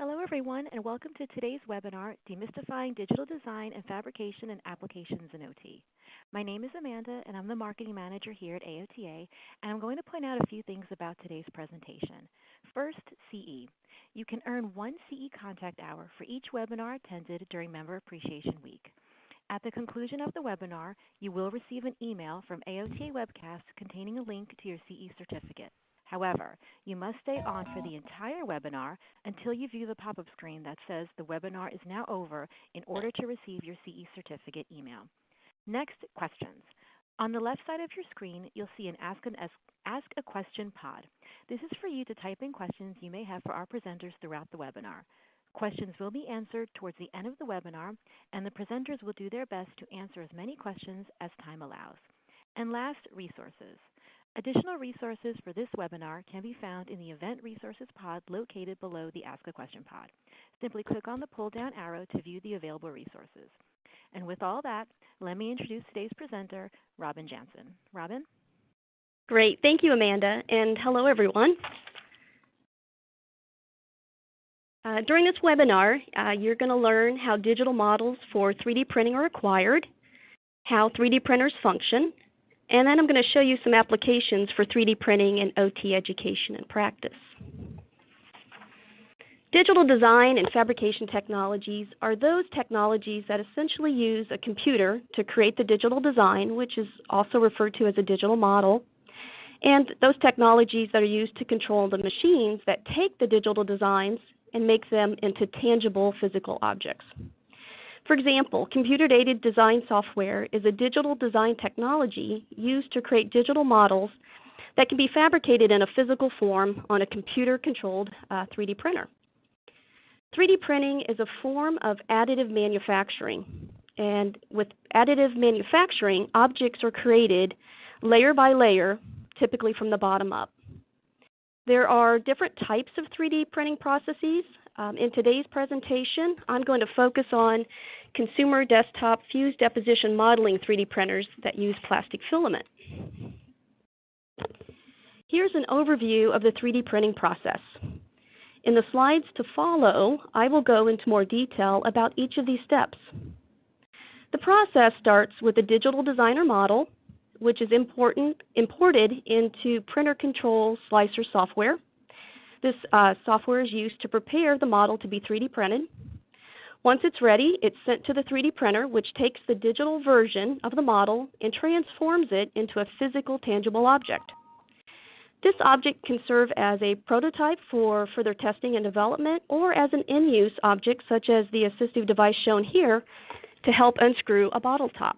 Hello, everyone, and welcome to today's webinar, Demystifying Digital Design and Fabrication and Applications in OT. My name is Amanda, and I'm the Marketing Manager here at AOTA, and I'm going to point out a few things about today's presentation. First, CE. You can earn 1 CE contact hour for each webinar attended during Member Appreciation Week. At the conclusion of the webinar, you will receive an email from AOTA Webcast containing a link to your CE certificate. However, you must stay on for the entire webinar until you view the pop-up screen that says the webinar is now over in order to receive your CE certificate email. Next, questions. On the left side of your screen, you'll see an Ask a Question pod. This is for you to type in questions you may have for our presenters throughout the webinar. Questions will be answered towards the end of the webinar, and the presenters will do their best to answer as many questions as time allows. And last, resources. Additional resources for this webinar can be found in the Event Resources pod located below the Ask a Question pod. Simply click on the pull-down arrow to view the available resources. And with all that, let me introduce today's presenter, Robin Janson. Robin? Great. Thank you, Amanda, and hello, everyone. During this webinar, you're going to learn how digital models for 3D printing are acquired, how 3D printers function, and then I'm going to show you some applications for 3D printing in OT education and practice. Digital design and fabrication technologies are those technologies that essentially use a computer to create the digital design, which is also referred to as a digital model, and those technologies that are used to control the machines that take the digital designs and make them into tangible physical objects. For example, computer-aided design software is a digital design technology used to create digital models that can be fabricated in a physical form on a computer-controlled 3D printer. 3D printing is a form of additive manufacturing, and with additive manufacturing, objects are created layer by layer, typically from the bottom up. There are different types of 3D printing processes. In today's presentation, I'm going to focus on consumer desktop fused deposition modeling 3D printers that use plastic filament. Here's an overview of the 3D printing process. In the slides to follow, I will go into more detail about each of these steps. The process starts with a digital designer model, which is imported into printer control slicer software. This software is used to prepare the model to be 3D printed. Once it's ready, it's sent to the 3D printer, which takes the digital version of the model and transforms it into a physical, tangible object. This object can serve as a prototype for further testing and development, or as an in-use object, such as the assistive device shown here, to help unscrew a bottle top.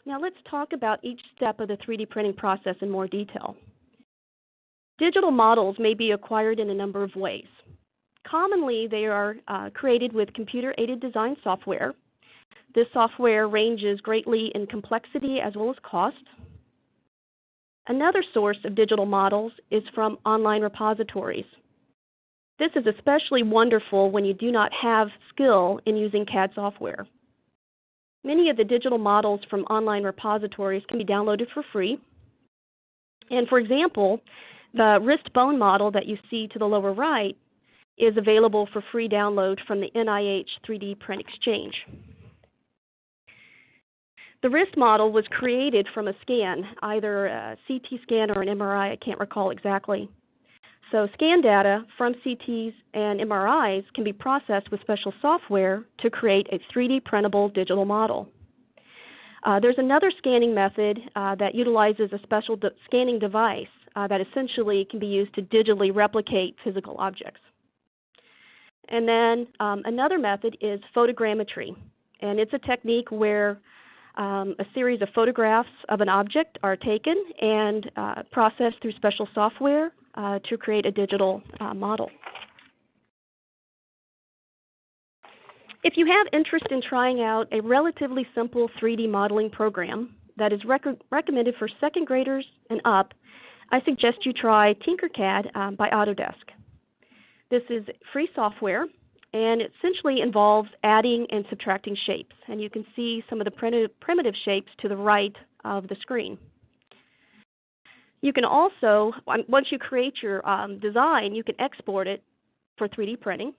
Now let's talk about each step of the 3D printing process in more detail. Digital models may be acquired in a number of ways. Commonly, they are created with computer-aided design software. This software ranges greatly in complexity as well as cost. Another source of digital models is from online repositories. This is especially wonderful when you do not have skill in using CAD software. Many of the digital models from online repositories can be downloaded for free. And for example, the wrist bone model that you see to the lower right is available for free download from the NIH 3D Print Exchange. The wrist model was created from a scan, either a CT scan or an MRI, I can't recall exactly. So scan data from CTs and MRIs can be processed with special software to create a 3D printable digital model. There's another scanning method that utilizes a special scanning device that essentially can be used to digitally replicate physical objects. And then another method is photogrammetry, and it's a technique where a series of photographs of an object are taken and processed through special software to create a digital model. If you have interest in trying out a relatively simple 3D modeling program that is recommended for second graders and up, I suggest you try Tinkercad by Autodesk. This is free software, and it essentially involves adding and subtracting shapes. And you can see some of the primitive shapes to the right of the screen. You can also, once you create your design, you can export it for 3D printing.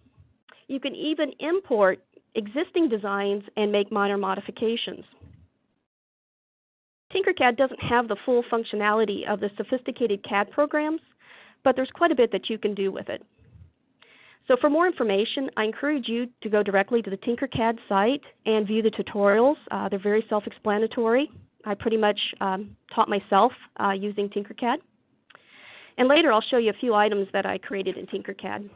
You can even import existing designs and make minor modifications. Tinkercad doesn't have the full functionality of the sophisticated CAD programs, but there's quite a bit that you can do with it. So for more information, I encourage you to go directly to the Tinkercad site and view the tutorials. They're very self-explanatory. I pretty much taught myself using Tinkercad. And later I'll show you a few items that I created in Tinkercad.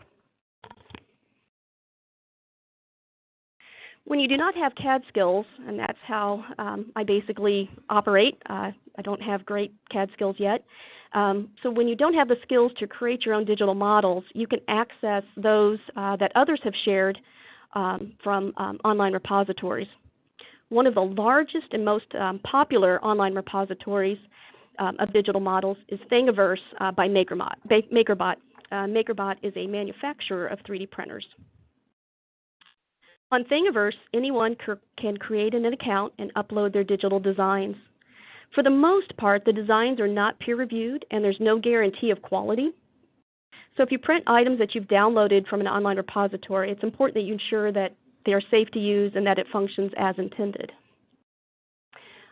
When you do not have CAD skills, and that's how I basically operate, I don't have great CAD skills yet. So when you don't have the skills to create your own digital models, you can access those that others have shared from online repositories. One of the largest and most popular online repositories of digital models is Thingiverse by MakerBot. MakerBot is a manufacturer of 3D printers. On Thingiverse, anyone can create an account and upload their digital designs. For the most part, the designs are not peer-reviewed and there's no guarantee of quality. So if you print items that you've downloaded from an online repository, it's important that you ensure that they are safe to use and that it functions as intended.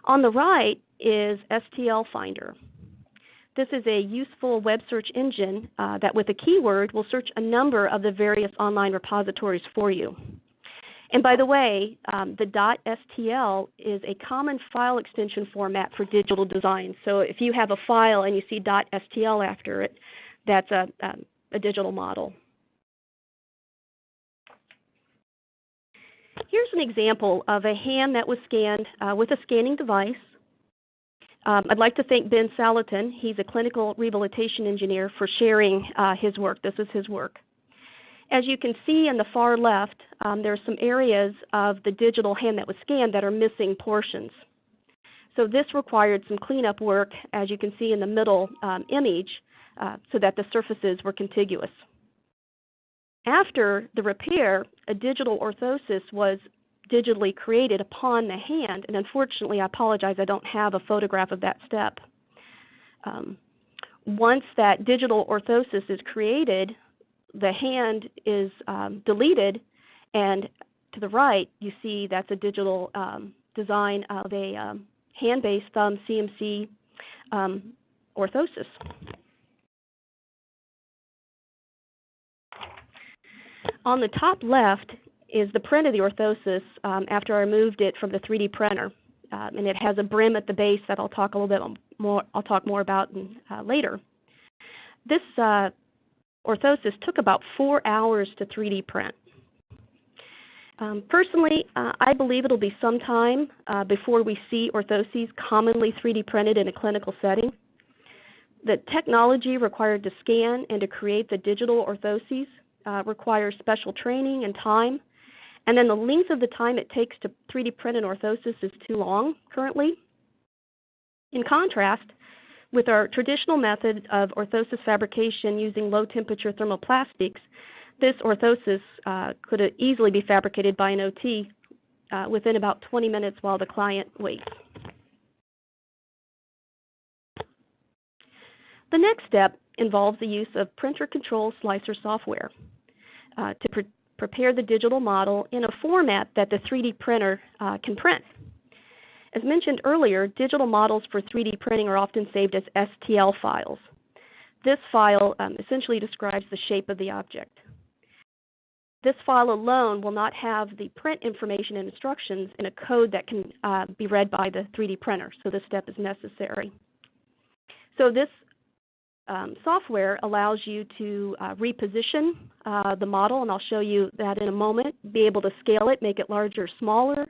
On the right is STL Finder. This is a useful web search engine that with a keyword will search a number of the various online repositories for you. And by the way, the .stl is a common file extension format for digital design. So if you have a file and you see .stl after it, that's a digital model. Here's an example of a hand that was scanned with a scanning device. I'd like to thank Ben Salatin. He's a clinical rehabilitation engineer for sharing his work. This is his work. As you can see in the far left, there are some areas of the digital hand that was scanned that are missing portions. So this required some cleanup work, as you can see in the middle image, so that the surfaces were contiguous. After the repair, a digital orthosis was digitally created upon the hand, and unfortunately, I apologize, I don't have a photograph of that step. Once that digital orthosis is created, the hand is deleted, and to the right, you see that's a digital design of a hand-based thumb CMC orthosis. On the top left is the print of the orthosis after I removed it from the 3D printer, and it has a brim at the base that I'll talk a little bit more. I'll talk more about later. This orthosis took about 4 hours to 3D print. Personally, I believe it'll be some time before we see orthoses commonly 3D printed in a clinical setting. The technology required to scan and to create the digital orthoses requires special training and time, and then the length of the time it takes to 3D print an orthosis is too long currently. In contrast, with our traditional method of orthosis fabrication using low-temperature thermoplastics, this orthosis could easily be fabricated by an OT within about 20 minutes while the client waits. The next step involves the use of printer control slicer software to prepare the digital model in a format that the 3D printer can print. As mentioned earlier, digital models for 3D printing are often saved as STL files. This file essentially describes the shape of the object. This file alone will not have the print information and instructions in a code that can be read by the 3D printer, so this step is necessary. So this software allows you to reposition the model, and I'll show you that in a moment, be able to scale it, make it larger or smaller,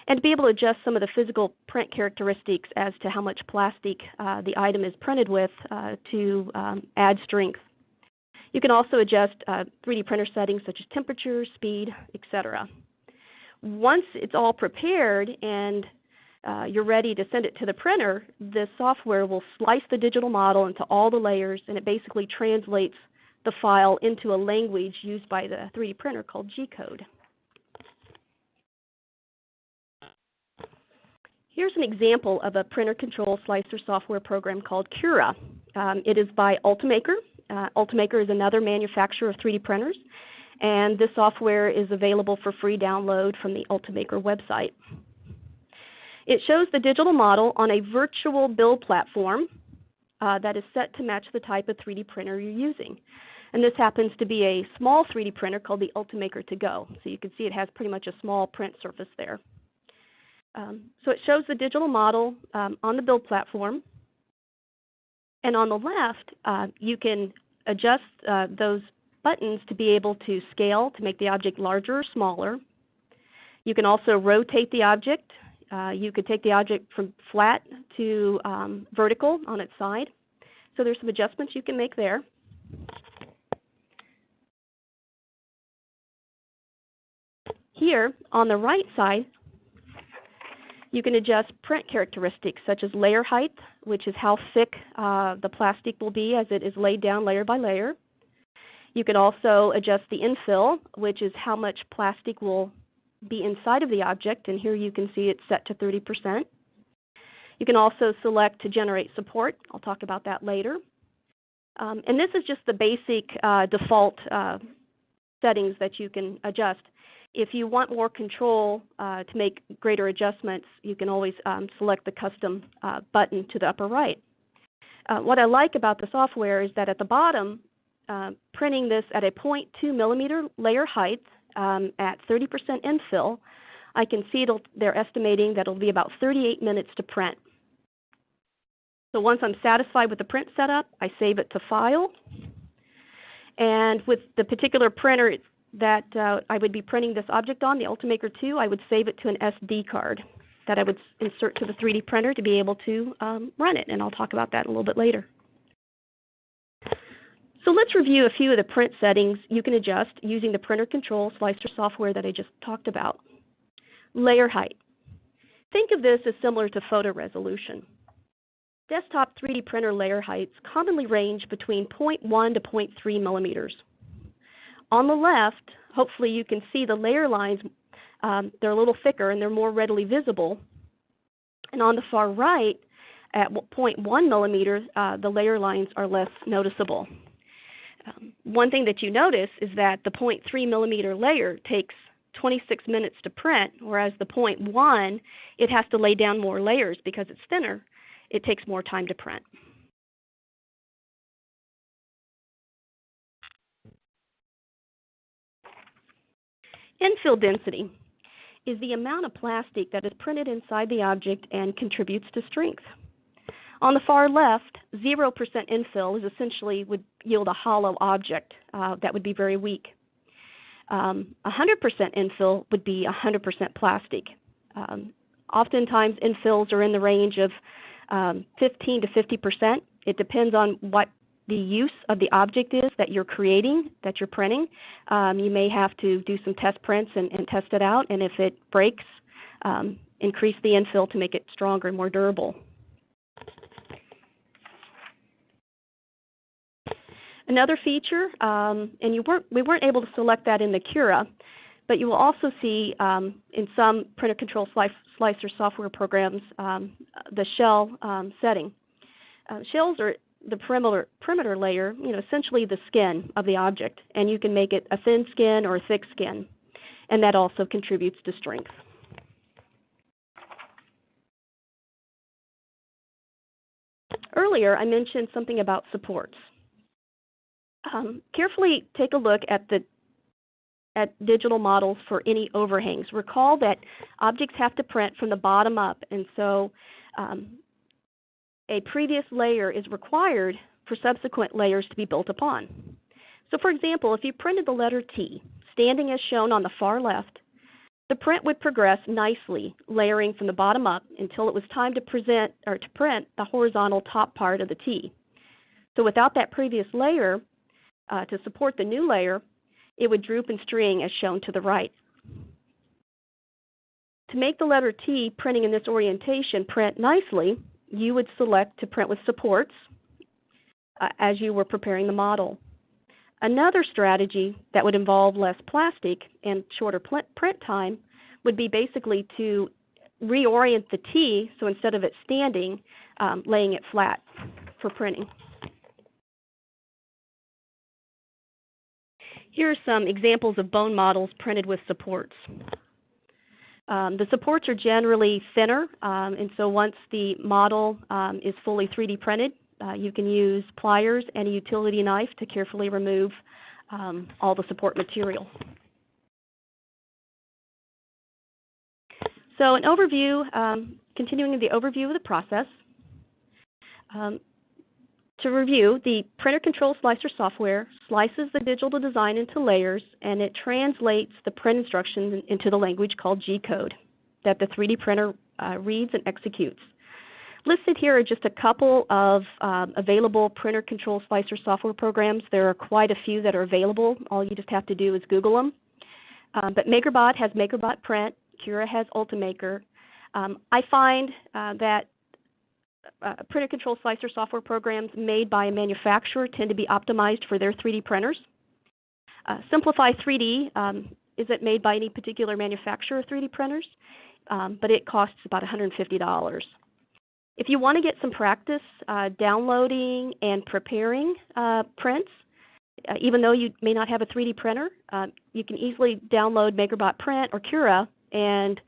and to be able to adjust some of the physical print characteristics as to how much plastic the item is printed with to add strength. You can also adjust 3D printer settings such as temperature, speed, etc. Once it's all prepared and you're ready to send it to the printer, the software will slice the digital model into all the layers, and it basically translates the file into a language used by the 3D printer called G-code. Here's an example of a printer control slicer software program called Cura. It is by Ultimaker. Ultimaker is another manufacturer of 3D printers, and this software is available for free download from the Ultimaker website. It shows the digital model on a virtual build platform that is set to match the type of 3D printer you're using. And this happens to be a small 3D printer called the Ultimaker To Go. So you can see it has pretty much a small print surface there. So it shows the digital model on the build platform. And on the left, you can adjust those buttons to be able to scale to make the object larger or smaller. You can also rotate the object. You could take the object from flat to vertical on its side. So there's some adjustments you can make there. Here, on the right side, you can adjust print characteristics such as layer height, which is how thick the plastic will be as it is laid down layer by layer. You can also adjust the infill, which is how much plastic will be inside of the object, and here you can see it's set to 30%. You can also select to generate support. I'll talk about that later. And this is just the basic default settings that you can adjust. If you want more control to make greater adjustments, you can always select the custom button to the upper right. What I like about the software is that at the bottom, printing this at a 0.2 millimeter layer height at 30% infill, I can see they're estimating that it'll be about 38 minutes to print. So once I'm satisfied with the print setup, I save it to File. And with the particular printer that I would be printing this object on, the Ultimaker 2, I would save it to an SD card that I would insert to the 3D printer to be able to run it, and I'll talk about that a little bit later. So let's review a few of the print settings you can adjust using the printer control slicer software that I just talked about. Layer height. Think of this as similar to photo resolution. Desktop 3D printer layer heights commonly range between 0.1 to 0.3 millimeters. On the left, hopefully you can see the layer lines. They're a little thicker and they're more readily visible. And on the far right, at 0.1 millimeters, the layer lines are less noticeable. One thing that you notice is that the 0.3 millimeter layer takes 26 minutes to print, whereas the 0.1, it has to lay down more layers because it's thinner. It takes more time to print. Infill density is the amount of plastic that is printed inside the object and contributes to strength. On the far left, 0% infill is essentially would yield a hollow object that would be very weak. 100% infill would be 100% plastic. Oftentimes, infills are in the range of 15 to 50%. It depends on what the use of the object is that you're creating, that you're printing. You may have to do some test prints and test it out, and if it breaks, increase the infill to make it stronger and more durable. Another feature, and we weren't able to select that in the Cura, but you will also see in some printer control slicer software programs the shell setting. Shells are the perimeter layer, essentially the skin of the object, and you can make it a thin skin or a thick skin, and that also contributes to strength. Earlier, I mentioned something about supports. Carefully take a look at digital models for any overhangs. Recall that objects have to print from the bottom up, and so a previous layer is required for subsequent layers to be built upon. So for example, if you printed the letter T, standing as shown on the far left, the print would progress nicely, layering from the bottom up until it was time to print the horizontal top part of the T. So without that previous layer, to support the new layer, it would droop and string as shown to the right. To make the letter T printing in this orientation print nicely, you would select to print with supports as you were preparing the model. Another strategy that would involve less plastic and shorter print time would be basically to reorient the T, so instead of it standing, laying it flat for printing. Here are some examples of bone models printed with supports. The supports are generally thinner, and so once the model is fully 3D printed, you can use pliers and a utility knife to carefully remove all the support material. So an overview, continuing the overview of the process. To review, the printer control slicer software slices the digital design into layers, and it translates the print instructions into the language called G-code that the 3D printer reads and executes. Listed here are just a couple of available printer control slicer software programs. There are quite a few that are available. All you just have to do is Google them. But MakerBot has MakerBot Print. Cura has Ultimaker. I find that printer control slicer software programs made by a manufacturer tend to be optimized for their 3D printers. Simplify 3D isn't made by any particular manufacturer of 3D printers, but it costs about $150. If you want to get some practice downloading and preparing prints, even though you may not have a 3D printer, you can easily download MakerBot Print or Cura and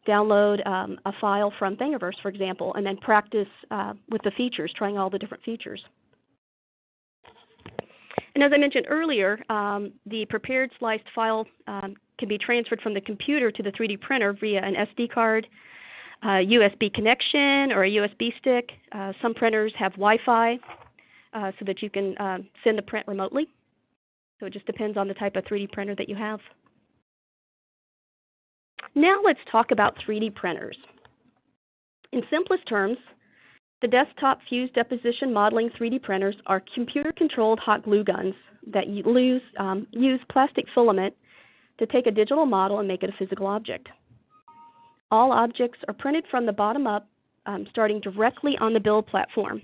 download a file from Thingiverse, for example, and then practice with the features, trying all the different features. And as I mentioned earlier, the prepared sliced file can be transferred from the computer to the 3D printer via an SD card, USB connection, or a USB stick. Some printers have Wi-Fi so that you can send the print remotely. So it just depends on the type of 3D printer that you have. Now let's talk about 3D printers. In simplest terms, the desktop fused deposition modeling 3D printers are computer-controlled hot glue guns that use plastic filament to take a digital model and make it a physical object. All objects are printed from the bottom up, starting directly on the build platform.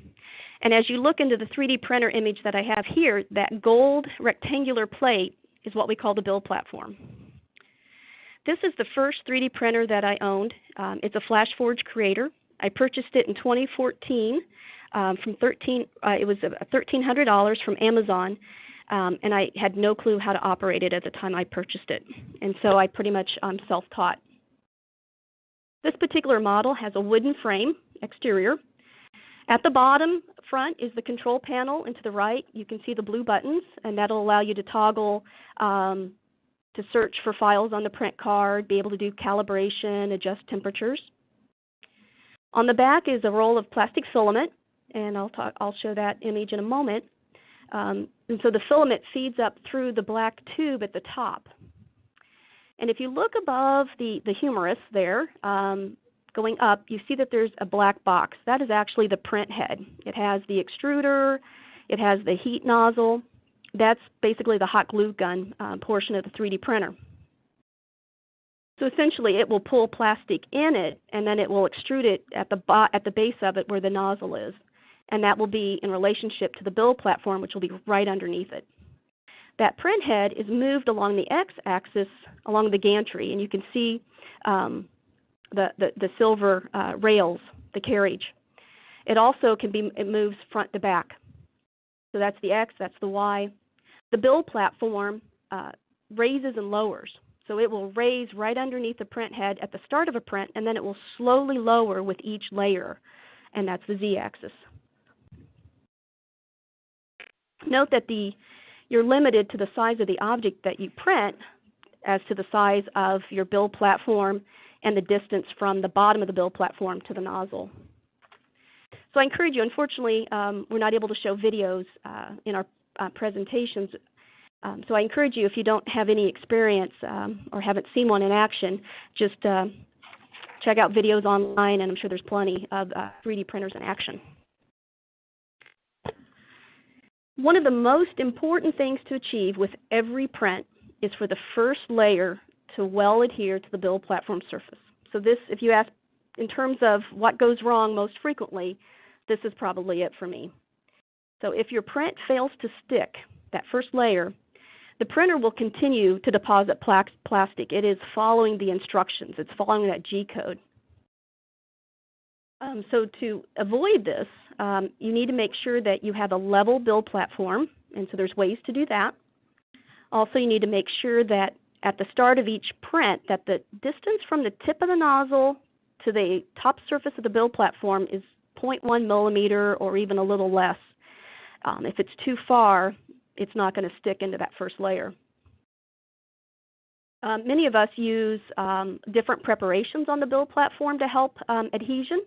And as you look into the 3D printer image that I have here, that gold rectangular plate is what we call the build platform. This is the first 3D printer that I owned. It's a FlashForge Creator. I purchased it in 2014 it was $1,300 from Amazon, and I had no clue how to operate it at the time I purchased it. And so I pretty much self-taught. This particular model has a wooden frame exterior. At the bottom front is the control panel, and to the right you can see the blue buttons, and that'll allow you to toggle to search for files on the print card, be able to do calibration, adjust temperatures. On the back is a roll of plastic filament, and I'll show that image in a moment. And so the filament feeds up through the black tube at the top. And if you look above the humerus there, going up, you see that there's a black box. That is actually the print head. It has the extruder, it has the heat nozzle. That's basically the hot glue gun portion of the 3D printer. So essentially it will pull plastic in it, and then it will extrude it at the base of it where the nozzle is. And that will be in relationship to the build platform, which will be right underneath it. That print head is moved along the x-axis along the gantry, and you can see the silver rails, the carriage. It also it moves front to back. So that's the X, that's the Y. The build platform raises and lowers. So it will raise right underneath the print head at the start of a print, and then it will slowly lower with each layer, and that's the Z-axis. Note that you're limited to the size of the object that you print as to the size of your build platform and the distance from the bottom of the build platform to the nozzle. So I encourage you, unfortunately, we're not able to show videos in our presentations. So I encourage you, if you don't have any experience or haven't seen one in action, just check out videos online, and I'm sure there's plenty of 3D printers in action. One of the most important things to achieve with every print is for the first layer to well adhere to the build platform surface. So this, if you ask in terms of what goes wrong most frequently, this is probably it for me. So if your print fails to stick, that first layer, the printer will continue to deposit plastic. It is following the instructions. It's following that G-code. So to avoid this, you need to make sure that you have a level build platform, and so there's ways to do that. Also, you need to make sure that at the start of each print that the distance from the tip of the nozzle to the top surface of the build platform is 0.1 millimeter or even a little less. If it's too far, it's not going to stick into that first layer. Many of us use different preparations on the build platform to help adhesion.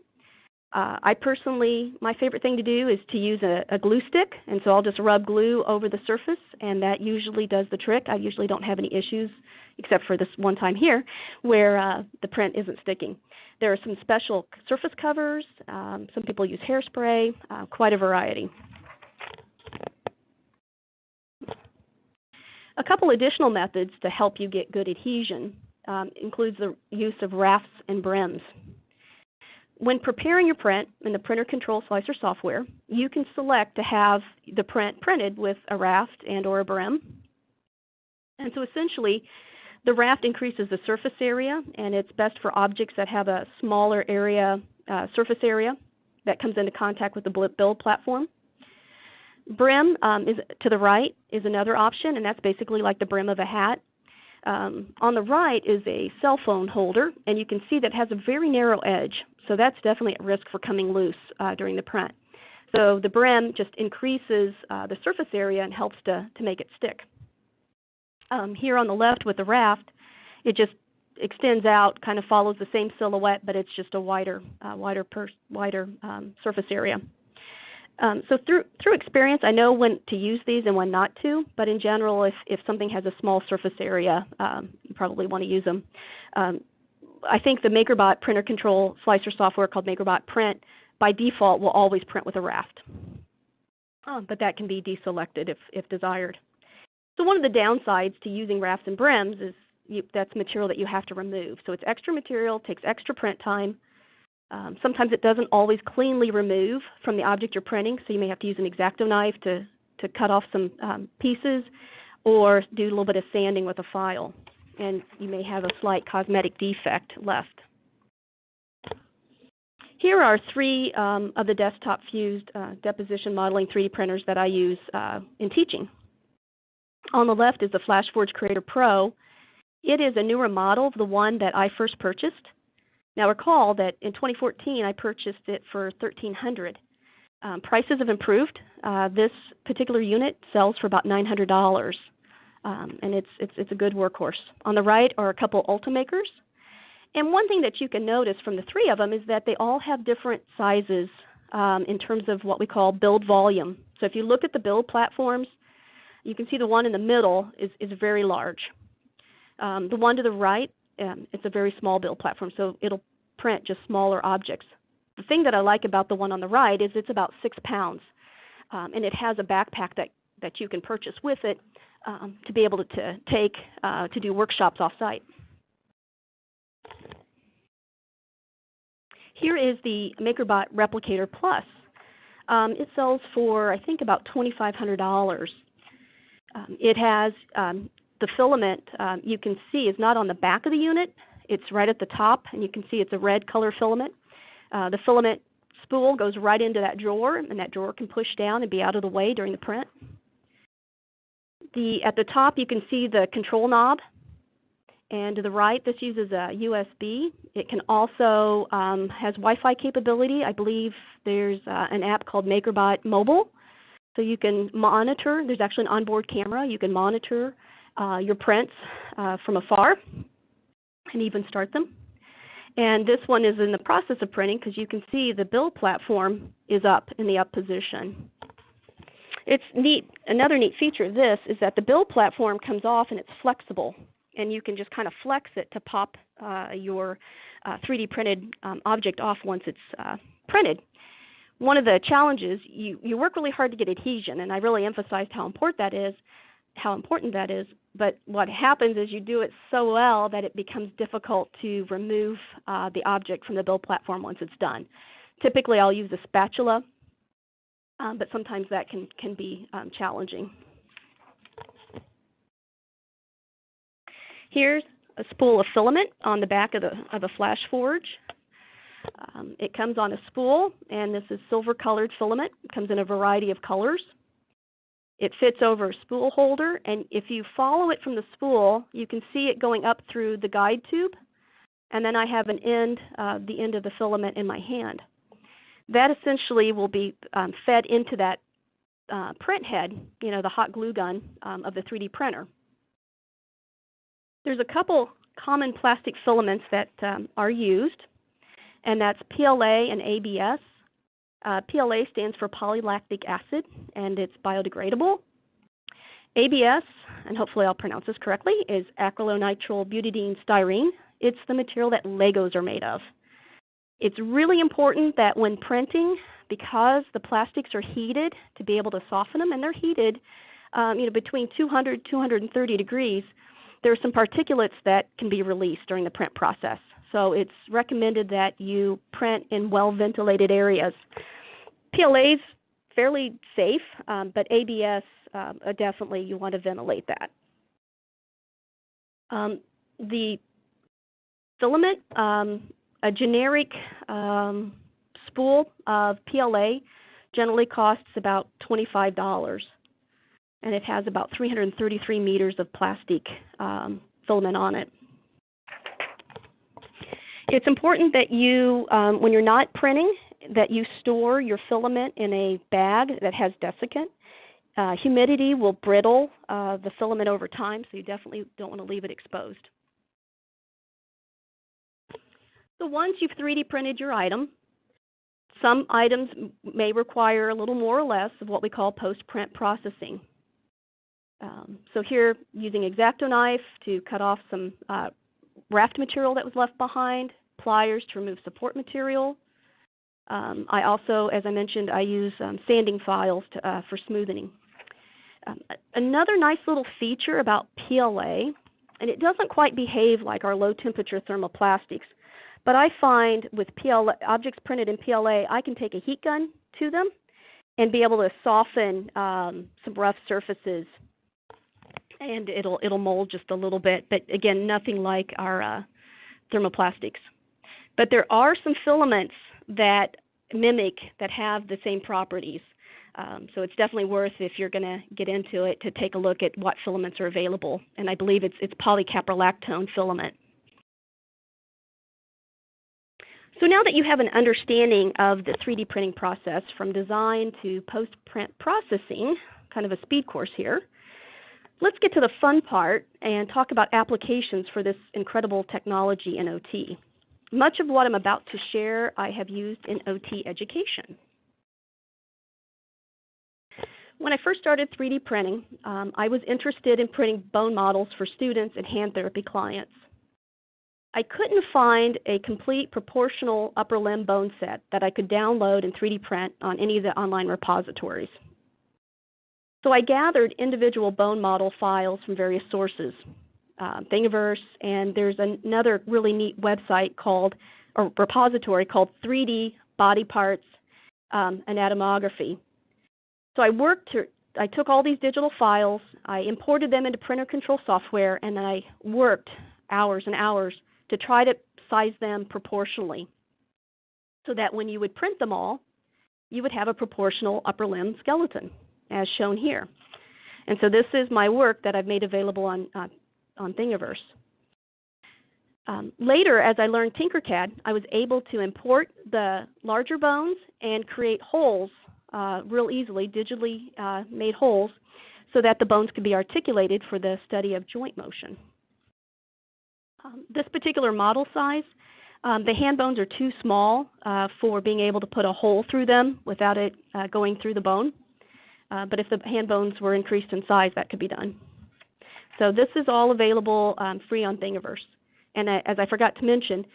I personally, my favorite thing to do is to use a glue stick, and so I'll just rub glue over the surface, and that usually does the trick. I usually don't have any issues, except for this one time here, where the print isn't sticking. There are some special surface covers. Some people use hairspray, quite a variety. A couple additional methods to help you get good adhesion includes the use of rafts and brims. When preparing your print in the Printer Control Slicer software, you can select to have the print printed with a raft and or a brim. And so essentially, the raft increases the surface area, and it's best for objects that have a smaller area, surface area that comes into contact with the build platform. Brim is to the right is another option, and that's basically like the brim of a hat. On the right is a cell phone holder, and you can see that it has a very narrow edge, so that's definitely at risk for coming loose during the print. So the brim just increases the surface area and helps to make it stick. Here on the left with the raft, it just extends out, kind of follows the same silhouette, but it's just a wider surface area. So through experience, I know when to use these and when not to, but in general, if something has a small surface area, you probably want to use them. I think the MakerBot printer control slicer software called MakerBot Print, by default, will always print with a raft. But that can be deselected if desired. So one of the downsides to using rafts and brims is that's material that you have to remove. So it's extra material, takes extra print time. Sometimes it doesn't always cleanly remove from the object you're printing, so you may have to use an X-Acto knife to cut off some pieces or do a little bit of sanding with a file, and you may have a slight cosmetic defect left. Here are three of the desktop fused deposition modeling 3D printers that I use in teaching. On the left is the FlashForge Creator Pro. It is a newer model of the one that I first purchased. Now recall that in 2014 I purchased it for $1,300. Prices have improved. This particular unit sells for about $900, and it's a good workhorse. On the right are a couple Ultimakers, and one thing that you can notice from the three of them is that they all have different sizes in terms of what we call build volume. So if you look at the build platforms, you can see the one in the middle is very large. The one to the right, it's a very small build platform, so it'll print just smaller objects. The thing that I like about the one on the right is it's about 6 pounds, and it has a backpack that you can purchase with it to be able to take to do workshops off-site. Here is the MakerBot Replicator Plus. It sells for, I think, about $2,500. It has the filament you can see is not on the back of the unit. It's right at the top, and you can see it's a red color filament. The filament spool goes right into that drawer, and that drawer can push down and be out of the way during the print. At the top, you can see the control knob, and to the right, this uses a USB. It can also has Wi-Fi capability. I believe there's an app called MakerBot Mobile, so you can monitor. There's actually an onboard camera. You can monitor your prints from afar and even start them. And this one is in the process of printing because you can see the build platform is up in the up position. It's neat. Another neat feature of this is that the build platform comes off and it's flexible, and you can just kind of flex it to pop your 3D printed object off once it's printed. One of the challenges, you work really hard to get adhesion, and I really emphasized how important that is, but what happens is you do it so well that it becomes difficult to remove the object from the build platform once it's done. Typically I'll use a spatula, but sometimes that can be challenging. Here's a spool of filament on the back of a FlashForge. It comes on a spool, and this is silver colored filament. It comes in a variety of colors. It fits over a spool holder, and if you follow it from the spool, you can see it going up through the guide tube, and then I have the end of the filament in my hand. That essentially will be fed into that print head, the hot glue gun of the 3D printer. There's a couple common plastic filaments that are used, and that's PLA and ABS. PLA stands for polylactic acid, and it's biodegradable. ABS, and hopefully I'll pronounce this correctly, is acrylonitrile butadiene styrene. It's the material that Legos are made of. It's really important that when printing, because the plastics are heated, to be able to soften them, and they're heated between 200 and 230 degrees, there are some particulates that can be released during the print process. So it's recommended that you print in well-ventilated areas. PLA is fairly safe, but ABS, definitely you want to ventilate that. The filament, a generic spool of PLA generally costs about $25, and it has about 333 meters of plastic filament on it. It's important that you, when you're not printing, that you store your filament in a bag that has desiccant. Humidity will brittle the filament over time, so you definitely don't want to leave it exposed. So once you've 3D printed your item, some items may require a little more or less of what we call post-print processing. So here, using X-Acto knife to cut off some raft material that was left behind, pliers to remove support material. I also, as I mentioned, I use sanding files for smoothing. Another nice little feature about PLA, and it doesn't quite behave like our low-temperature thermoplastics, but I find with PLA, objects printed in PLA, I can take a heat gun to them and be able to soften some rough surfaces, and it'll mold just a little bit, but again, nothing like our thermoplastics. But there are some filaments that mimic, that have the same properties. So it's definitely worth, if you're going to get into it, to take a look at what filaments are available. And I believe it's polycaprolactone filament. So now that you have an understanding of the 3D printing process from design to post-print processing, kind of a speed course here, let's get to the fun part and talk about applications for this incredible technology in OT. Much of what I'm about to share I have used in OT education. When I first started 3D printing, I was interested in printing bone models for students and hand therapy clients. I couldn't find a complete proportional upper limb bone set that I could download and 3D print on any of the online repositories. So I gathered individual bone model files from various sources, Thingiverse, and there's another really neat website called, or repository called 3D Body Parts Anatomography. So I took all these digital files, I imported them into printer control software, and then I worked hours and hours to try to size them proportionally so that when you would print them all, you would have a proportional upper limb skeleton, as shown here. And so this is my work that I've made available on Thingiverse. Later, as I learned Tinkercad, I was able to import the larger bones and create holes real easily, digitally made holes, so that the bones could be articulated for the study of joint motion. This particular model size, the hand bones are too small for being able to put a hole through them without it going through the bone. But if the hand bones were increased in size, that could be done. So this is all available free on Thingiverse. And as I forgot to mention,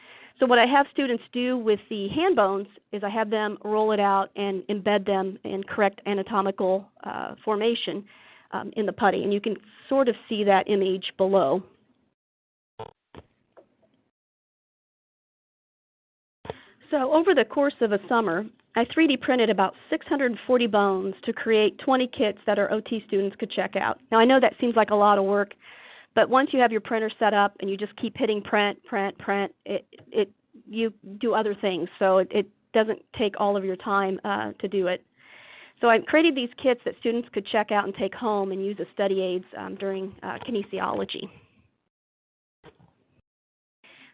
so what I have students do with the hand bones is I have them roll it out and embed them in correct anatomical formation in the putty. And you can sort of see that image below. So over the course of a summer, I 3D printed about 640 bones to create 20 kits that our OT students could check out. Now, I know that seems like a lot of work, but once you have your printer set up and you just keep hitting print, you do other things, so it doesn't take all of your time to do it. So I created these kits that students could check out and take home and use as study aids during kinesiology.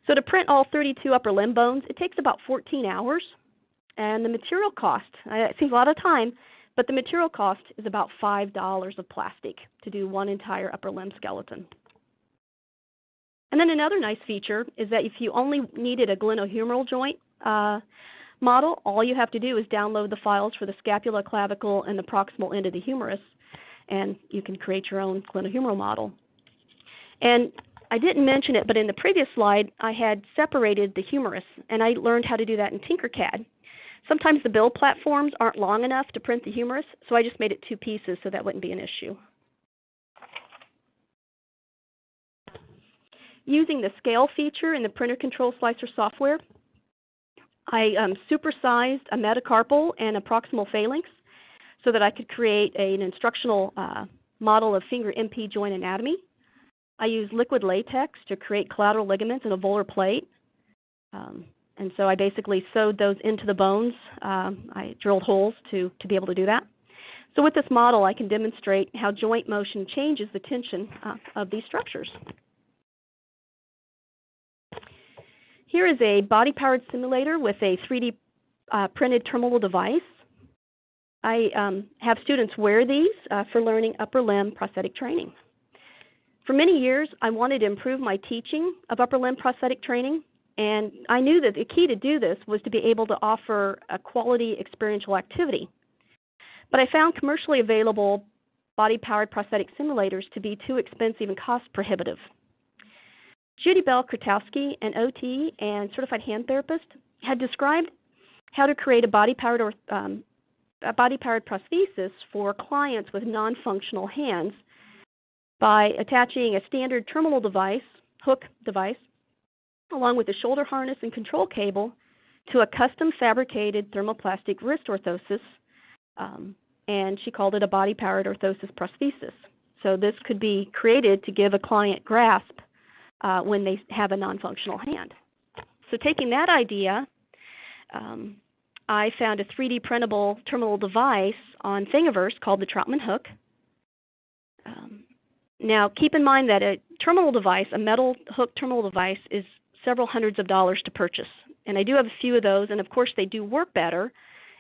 So to print all 32 upper limb bones, it takes about 14 hours. And the material cost, it seems a lot of time, but the material cost is about $5 of plastic to do one entire upper limb skeleton. And then another nice feature is that if you only needed a glenohumeral joint model, all you have to do is download the files for the scapula, clavicle, and the proximal end of the humerus, and you can create your own glenohumeral model. And I didn't mention it, but in the previous slide, I had separated the humerus, and I learned how to do that in Tinkercad. Sometimes the build platforms aren't long enough to print the humerus, so I just made it 2 pieces so that wouldn't be an issue. Using the scale feature in the printer control slicer software, I supersized a metacarpal and a proximal phalanx so that I could create an instructional model of finger MP joint anatomy. I used liquid latex to create collateral ligaments in a volar plate. And so I basically sewed those into the bones. I drilled holes to be able to do that. So with this model, I can demonstrate how joint motion changes the tension of these structures. Here is a body-powered simulator with a 3D printed terminal device. I have students wear these for learning upper limb prosthetic training. For many years, I wanted to improve my teaching of upper limb prosthetic training, and I knew that the key to do this was to be able to offer a quality experiential activity. But I found commercially available body-powered prosthetic simulators to be too expensive and cost-prohibitive. Judy Bell-Krotowski, an OT and certified hand therapist, had described how to create a body-powered prosthesis for clients with non-functional hands by attaching a standard terminal device, hook device, along with a shoulder harness and control cable to a custom fabricated thermoplastic wrist orthosis, and she called it a body-powered orthosis prosthesis. So this could be created to give a client grasp when they have a non-functional hand. So taking that idea, I found a 3D printable terminal device on Thingiverse called the Troutman Hook. Now, keep in mind that a terminal device, a metal hook terminal device, is several hundreds of dollars to purchase. And I do have a few of those, and of course they do work better,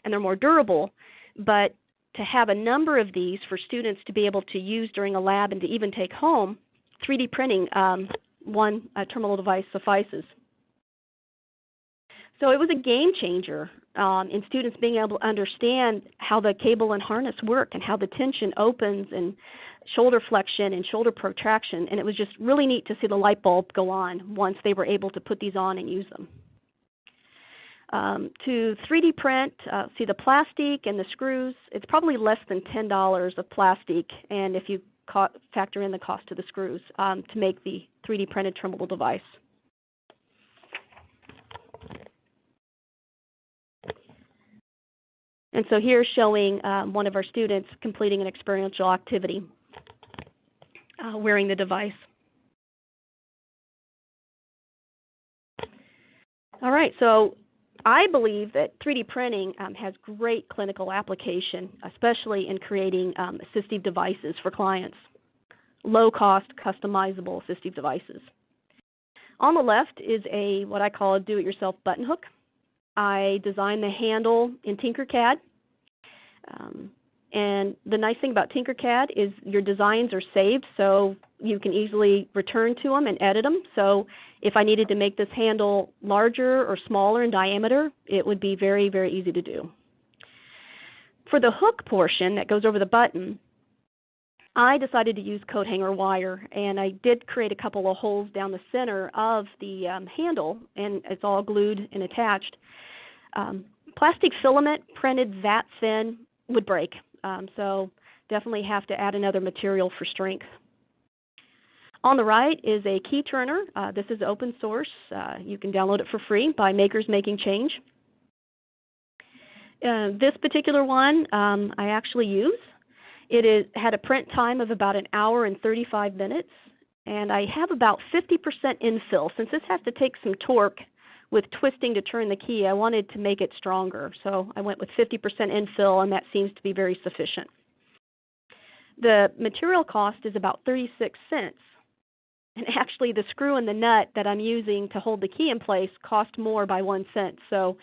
and they're more durable, but to have a number of these for students to be able to use during a lab and to even take home, 3D printing one terminal device suffices. So it was a game changer in students being able to understand how the cable and harness work and how the tension opens and shoulder flexion and shoulder protraction, and it was just really neat to see the light bulb go on once they were able to put these on and use them. To 3D print, see the plastic and the screws, it's probably less than $10 of plastic, and if you factor in the cost of the screws to make the 3D printed terminal device. And so here's showing one of our students completing an experiential activity wearing the device. All right, so I believe that 3D printing has great clinical application, especially in creating assistive devices for clients, low-cost, customizable assistive devices. On the left is what I call a do-it-yourself button hook. I designed the handle in Tinkercad. And the nice thing about Tinkercad is your designs are saved, so you can easily return to them and edit them. So if I needed to make this handle larger or smaller in diameter, it would be very, very easy to do. For the hook portion that goes over the button, I decided to use coat hanger wire, and I did create a couple of holes down the center of the handle, and it's all glued and attached. Plastic filament printed that thin would break, so definitely have to add another material for strength. On the right is a key turner. This is open source. You can download it for free by Makers Making Change. This particular one I actually use. It had a print time of about 1 hour and 35 minutes, and I have about 50% infill. Since this has to take some torque with twisting to turn the key, I wanted to make it stronger. So I went with 50% infill, and that seems to be very sufficient. The material cost is about 36 cents. And actually, the screw and the nut that I'm using to hold the key in place cost more by 1 cent. So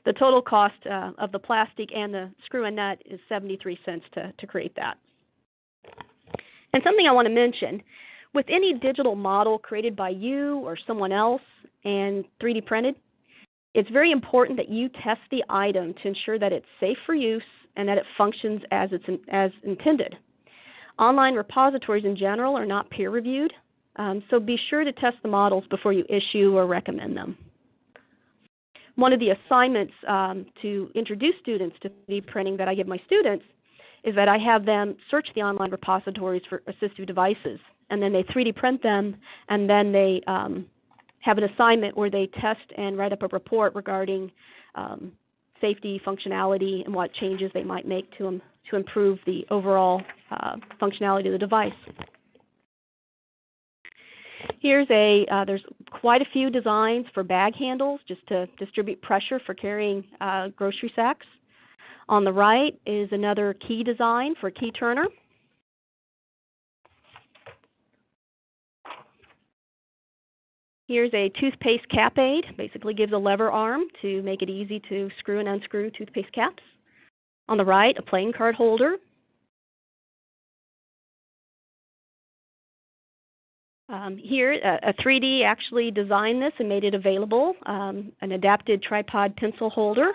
the total cost of the plastic and the screw and nut is 73 cents to create that. And something I want to mention, with any digital model created by you or someone else and 3D printed, it's very important that you test the item to ensure that it's safe for use and that it functions as intended. Online repositories in general are not peer-reviewed, so be sure to test the models before you issue or recommend them. One of the assignments to introduce students to 3D printing that I give my students is that I have them search the online repositories for assistive devices, and then they 3D print them, and then they have an assignment where they test and write up a report regarding safety, functionality, and what changes they might make to improve the overall functionality of the device. Here's there's quite a few designs for bag handles just to distribute pressure for carrying grocery sacks. On the right is another key design for a key turner. Here's a toothpaste cap aid, basically gives a lever arm to make it easy to screw and unscrew toothpaste caps. On the right, a playing card holder. Here, a 3D actually designed this and made it available, an adapted tripod pencil holder.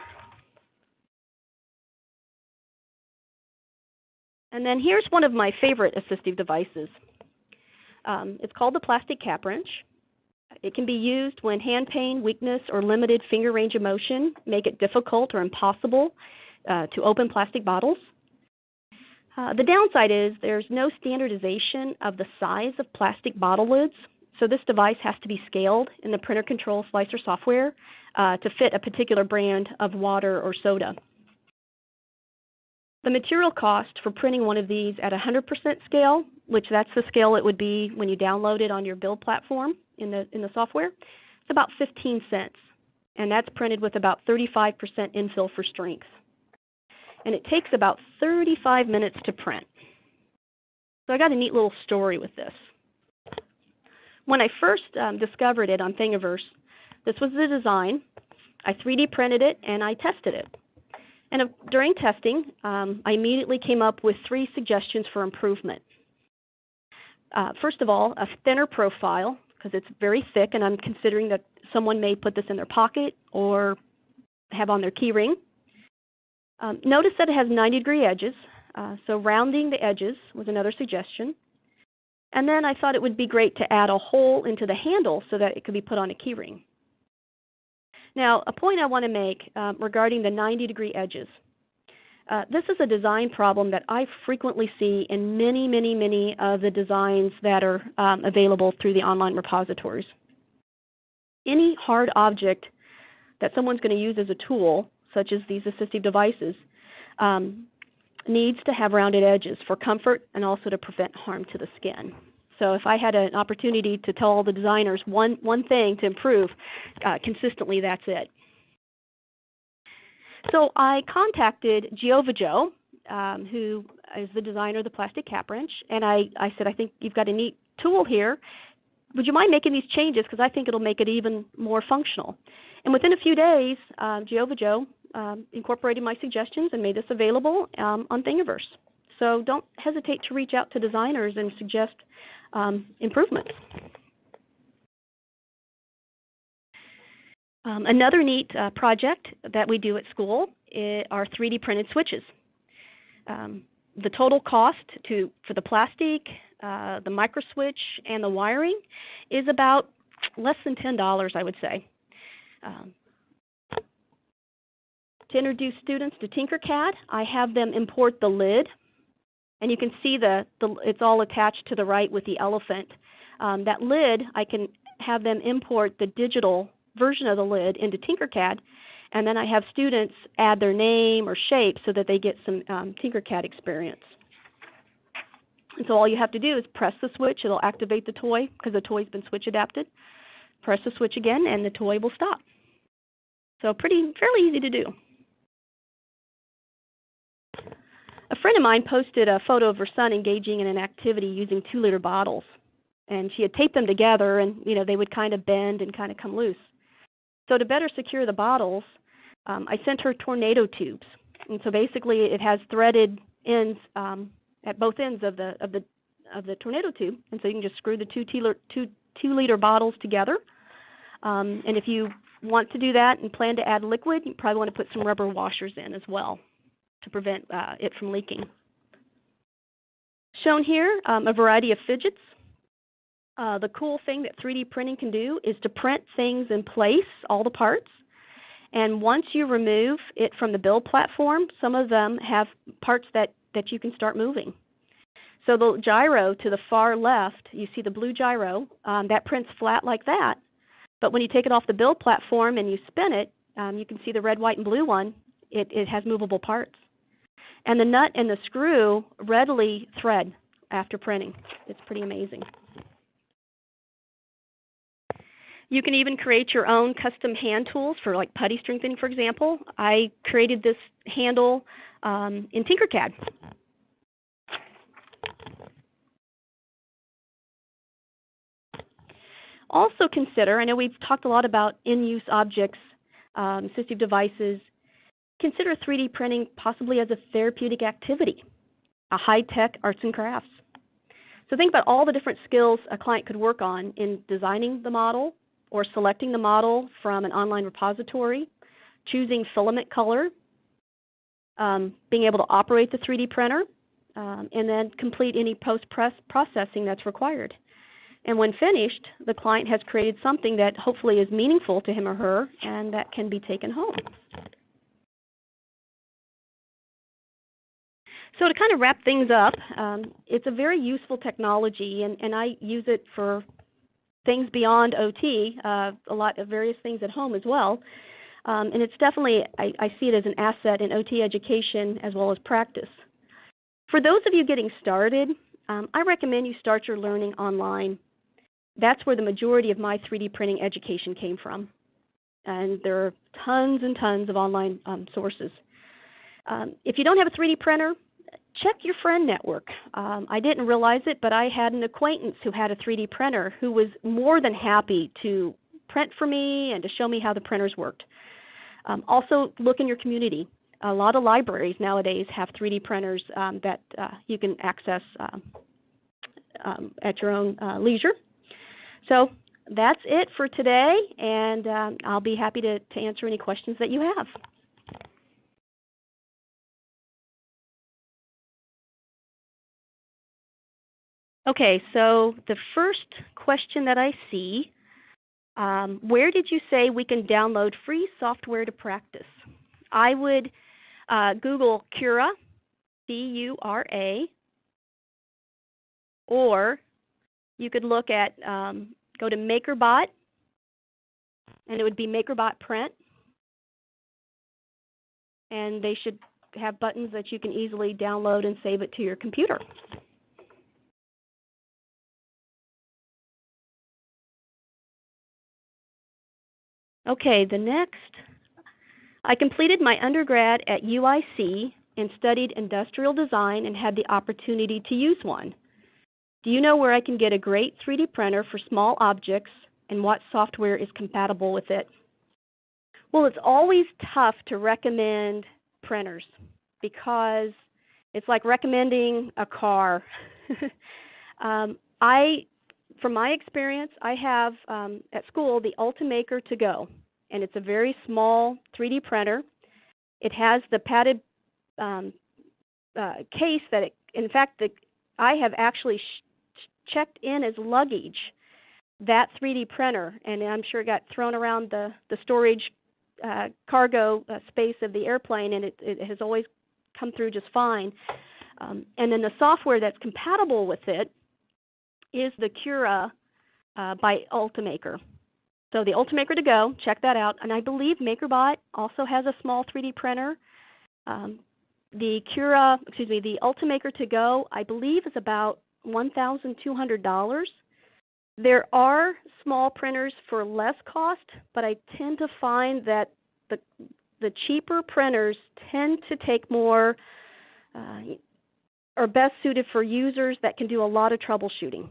And then here's one of my favorite assistive devices. It's called the plastic cap wrench. It can be used when hand pain, weakness, or limited finger range of motion make it difficult or impossible to open plastic bottles. The downside is there's no standardization of the size of plastic bottle lids, so this device has to be scaled in the printer control slicer software to fit a particular brand of water or soda. The material cost for printing one of these at 100% scale, which that's the scale it would be when you download it on your build platform in the software, it's about 15 cents, and that's printed with about 35% infill for strength. And it takes about 35 minutes to print. So I got a neat little story with this. When I first discovered it on Thingiverse, this was the design. I 3D printed it and I tested it. And during testing, I immediately came up with 3 suggestions for improvement. First of all, a thinner profile, because it's very thick, and I'm considering that someone may put this in their pocket or have on their key ring. Notice that it has 90-degree edges, so rounding the edges was another suggestion. And then I thought it would be great to add a hole into the handle so that it could be put on a key ring. Now, a point I want to make regarding the 90-degree edges. This is a design problem that I frequently see in many of the designs that are available through the online repositories. Any hard object that someone's going to use as a tool, such as these assistive devices, needs to have rounded edges for comfort and also to prevent harm to the skin. So if I had an opportunity to tell all the designers one thing to improve, consistently that's it. So I contacted Giovajo, who is the designer of the plastic cap wrench, and I said, I think you've got a neat tool here. Would you mind making these changes, because I think it'll make it even more functional. And within a few days, Giovajo incorporated my suggestions and made this available on Thingiverse. So don't hesitate to reach out to designers and suggest improvements. Another neat project that we do at school are 3D printed switches. The total cost for the plastic, the micro switch, and the wiring is about less than $10, I would say. To introduce students to Tinkercad, I have them import the lid, and you can see it's all attached to the right with the elephant. That lid, I can have them import the digital version of the lid into Tinkercad, and then I have students add their name or shape so that they get some Tinkercad experience. And so all you have to do is press the switch. It'll activate the toy because the toy's been switch adapted. Press the switch again, and the toy will stop. So fairly easy to do. A friend of mine posted a photo of her son engaging in an activity using 2-liter bottles. And she had taped them together, and they would kind of bend and kind of come loose. So to better secure the bottles, I sent her tornado tubes. And so basically it has threaded ends at both ends of the tornado tube. And so you can just screw the 2-liter bottles together. And if you want to do that and plan to add liquid, you probably want to put some rubber washers in as well to prevent it from leaking. Shown here, a variety of fidgets. The cool thing that 3D printing can do is to print things in place, all the parts. And once you remove it from the build platform, some of them have parts that you can start moving. So the gyro to the far left, you see the blue gyro, that prints flat like that. But when you take it off the build platform and you spin it, you can see the red, white, and blue one. It has movable parts. And the nut and the screw readily thread after printing. It's pretty amazing. You can even create your own custom hand tools for like putty strengthening, for example. I created this handle in Tinkercad. Also consider, I know we've talked a lot about in-use objects, assistive devices. Consider 3D printing possibly as a therapeutic activity, a high-tech arts and crafts. So think about all the different skills a client could work on in designing the model or selecting the model from an online repository, choosing filament color, being able to operate the 3D printer, and then complete any post-processing that's required. And when finished, the client has created something that hopefully is meaningful to him or her and that can be taken home. So to kind of wrap things up, it's a very useful technology, and I use it for things beyond OT, a lot of various things at home as well. And it's definitely, I see it as an asset in OT education as well as practice. For those of you getting started, I recommend you start your learning online. That's where the majority of my 3D printing education came from. And there are tons and tons of online sources. If you don't have a 3D printer, check your friend network. I didn't realize it, but I had an acquaintance who had a 3D printer who was more than happy to print for me and to show me how the printers worked. Also, look in your community. A lot of libraries nowadays have 3D printers that you can access at your own leisure. So that's it for today, and I'll be happy to answer any questions that you have. Okay, so the first question that I see, where did you say we can download free software to practice? I would Google Cura, C-U-R-A, or you could look at, go to MakerBot, and it would be MakerBot Print, and they should have buttons that you can easily download and save it to your computer. Okay, the next, I completed my undergrad at UIC and studied industrial design and had the opportunity to use one. Do you know where I can get a great 3D printer for small objects and what software is compatible with it? Well, it's always tough to recommend printers because it's like recommending a car. From my experience, I have at school the Ultimaker to go, and it's a very small 3D printer. It has the padded case that, in fact, I have actually checked in as luggage that 3D printer, and I'm sure it got thrown around the storage cargo space of the airplane, and it has always come through just fine. And then the software that's compatible with it is the Cura by Ultimaker. So the Ultimaker to go, check that out. And I believe MakerBot also has a small 3D printer. The Ultimaker to go, I believe, is about $1,200. There are small printers for less cost, but I tend to find that the cheaper printers tend to take more, are best suited for users that can do a lot of troubleshooting.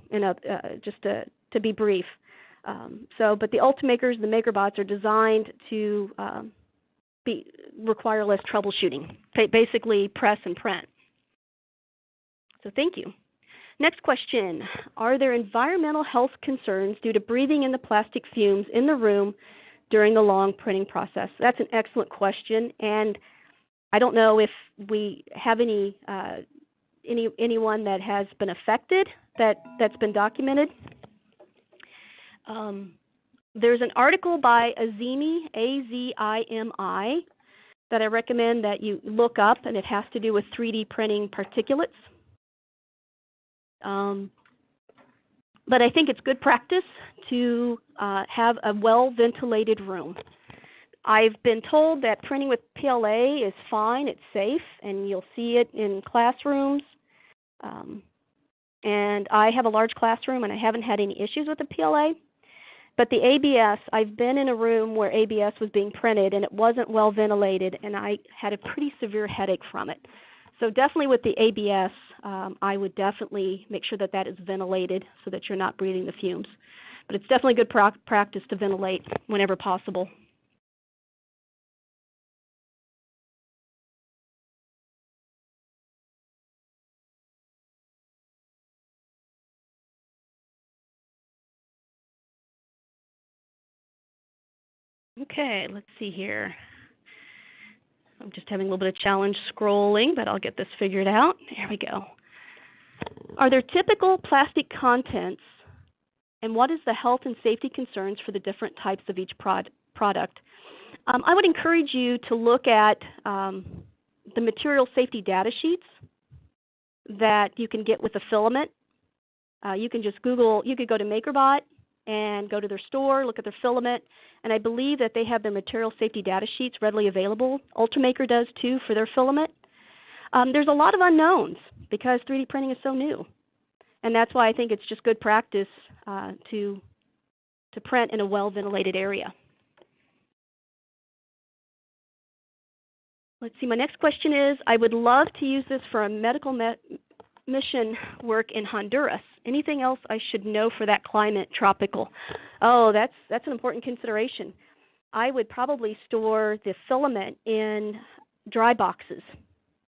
Just to be brief. But the Ultimakers, the MakerBots, are designed to require less troubleshooting. Basically, press and print. So thank you. Next question. Are there environmental health concerns due to breathing in the plastic fumes in the room during the long printing process? That's an excellent question, and I don't know if we have anyone that has been affected that's been documented. There's an article by Azimi, A-Z-I-M-I, that I recommend that you look up, and it has to do with 3D printing particulates. But I think it's good practice to have a well-ventilated room. I've been told that printing with PLA is fine, it's safe, and you'll see it in classrooms. And I have a large classroom, and I haven't had any issues with the PLA. But the ABS, I've been in a room where ABS was being printed, and it wasn't well ventilated, and I had a pretty severe headache from it. So definitely with the ABS, I would definitely make sure that that is ventilated so that you're not breathing the fumes. But it's definitely good practice to ventilate whenever possible. Okay, let's see here. I'm just having a little bit of challenge scrolling, but I'll get this figured out. There we go. Are there typical plastic contents, and what is the health and safety concerns for the different types of each product? I would encourage you to look at the material safety data sheets that you can get with a filament. You can just Google, you could go to MakerBot and go to their store, look at their filament, and I believe that they have their material safety data sheets readily available. Ultimaker does too for their filament. There's a lot of unknowns because 3D printing is so new, and that's why I think it's just good practice to print in a well-ventilated area. Let's see, my next question is, I would love to use this for a medical mission work in Honduras. Anything else I should know for that climate, tropical? Oh, that's an important consideration. I would probably store the filament in dry boxes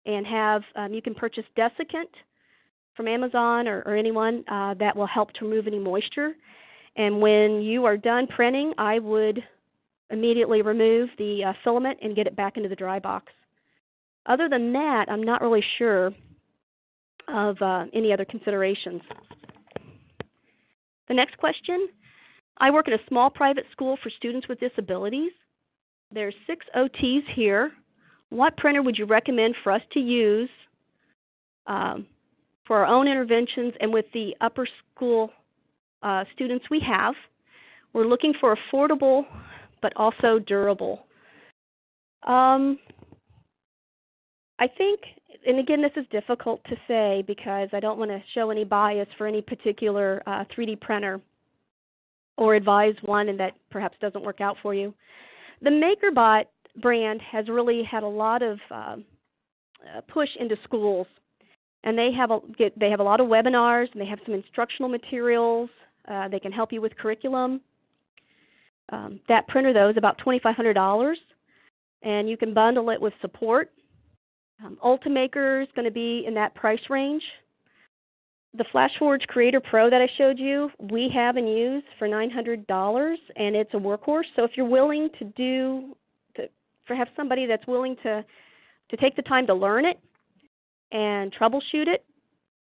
and have, you can purchase desiccant from Amazon or anyone that will help to remove any moisture. And when you are done printing, I would immediately remove the filament and get it back into the dry box. Other than that, I'm not really sure of any other considerations. The next question, I work in a small private school for students with disabilities. There's 6 OTs here. What printer would you recommend for us to use for our own interventions and with the upper school students we have? We're looking for affordable but also durable. I think, and again, this is difficult to say because I don't want to show any bias for any particular 3D printer or advise one and that perhaps doesn't work out for you. The MakerBot brand has really had a lot of push into schools, and they have a lot of webinars, and they have some instructional materials. They can help you with curriculum. That printer, though, is about $2,500, and you can bundle it with support. Ultimaker is going to be in that price range. The FlashForge Creator Pro that I showed you, we have and use for $900, and it's a workhorse. So if you're willing to have somebody that's willing to take the time to learn it and troubleshoot it,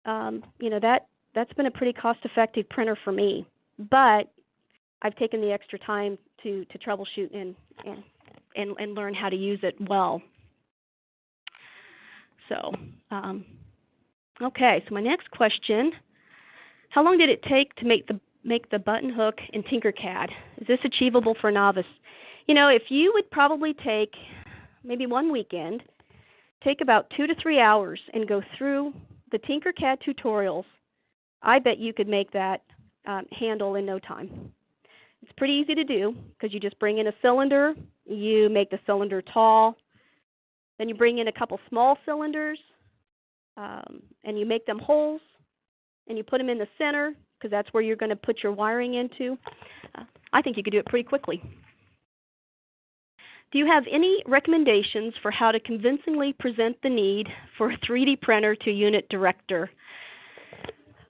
that's been a pretty cost-effective printer for me. But I've taken the extra time to troubleshoot and learn how to use it well. So, okay, so my next question, how long did it take to make the button hook in Tinkercad? Is this achievable for a novice? If you would probably take maybe one weekend, take about 2 to 3 hours and go through the Tinkercad tutorials, I bet you could make that handle in no time. It's pretty easy to do because you just bring in a cylinder, you make the cylinder tall, then you bring in a couple small cylinders, and you make them holes, and you put them in the center because that's where you're going to put your wiring into. I think you could do it pretty quickly. Do you have any recommendations for how to convincingly present the need for a 3D printer to unit director?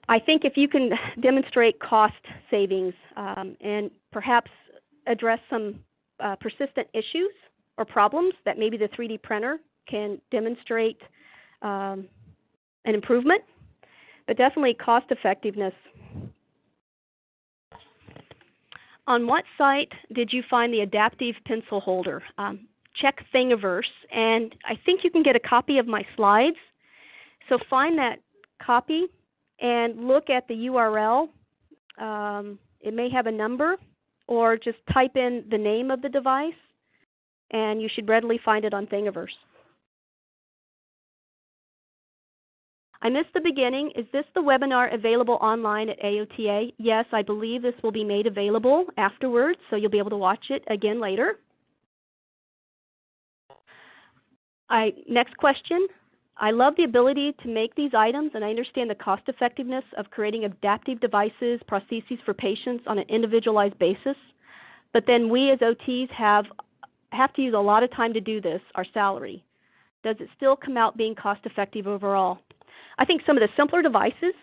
I think if you can demonstrate cost savings and perhaps address some persistent issues or problems that maybe the 3D printer can demonstrate an improvement, but definitely cost effectiveness. On what site did you find the adaptive pencil holder? Check Thingiverse, and I think you can get a copy of my slides. So find that copy and look at the URL. It may have a number, or just type in the name of the device, and you should readily find it on Thingiverse. I missed the beginning. Is this the webinar available online at AOTA? Yes, I believe this will be made available afterwards, so you'll be able to watch it again later. Next question. I love the ability to make these items, and I understand the cost effectiveness of creating adaptive devices, prostheses for patients on an individualized basis. But then we as OTs have to use a lot of time to do this, our salary. Does it still come out being cost effective overall? I think some of the simpler devices,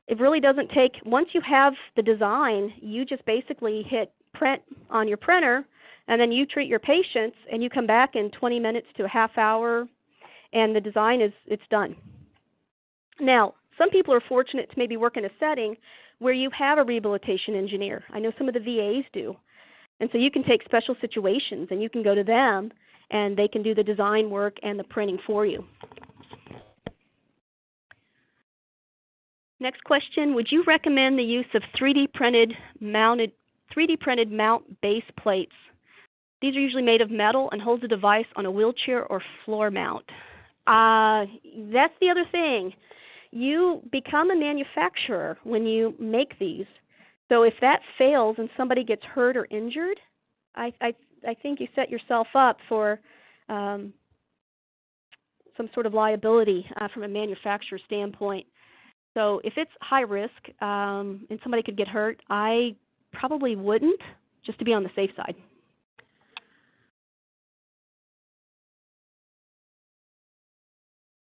it really doesn't take, once you have the design, you just basically hit print on your printer, and then you treat your patients, and you come back in 20 minutes to a half hour, and the design it's done. Now, some people are fortunate to maybe work in a setting where you have a rehabilitation engineer. I know some of the VAs do. And so you can take special situations, and you can go to them, and they can do the design work and the printing for you. Next question, would you recommend the use of 3D printed mount base plates? These are usually made of metal and hold the device on a wheelchair or floor mount. That's the other thing. You become a manufacturer when you make these. So if that fails and somebody gets hurt or injured, I think you set yourself up for some sort of liability from a manufacturer standpoint. So if it's high risk and somebody could get hurt, I probably wouldn't, just to be on the safe side.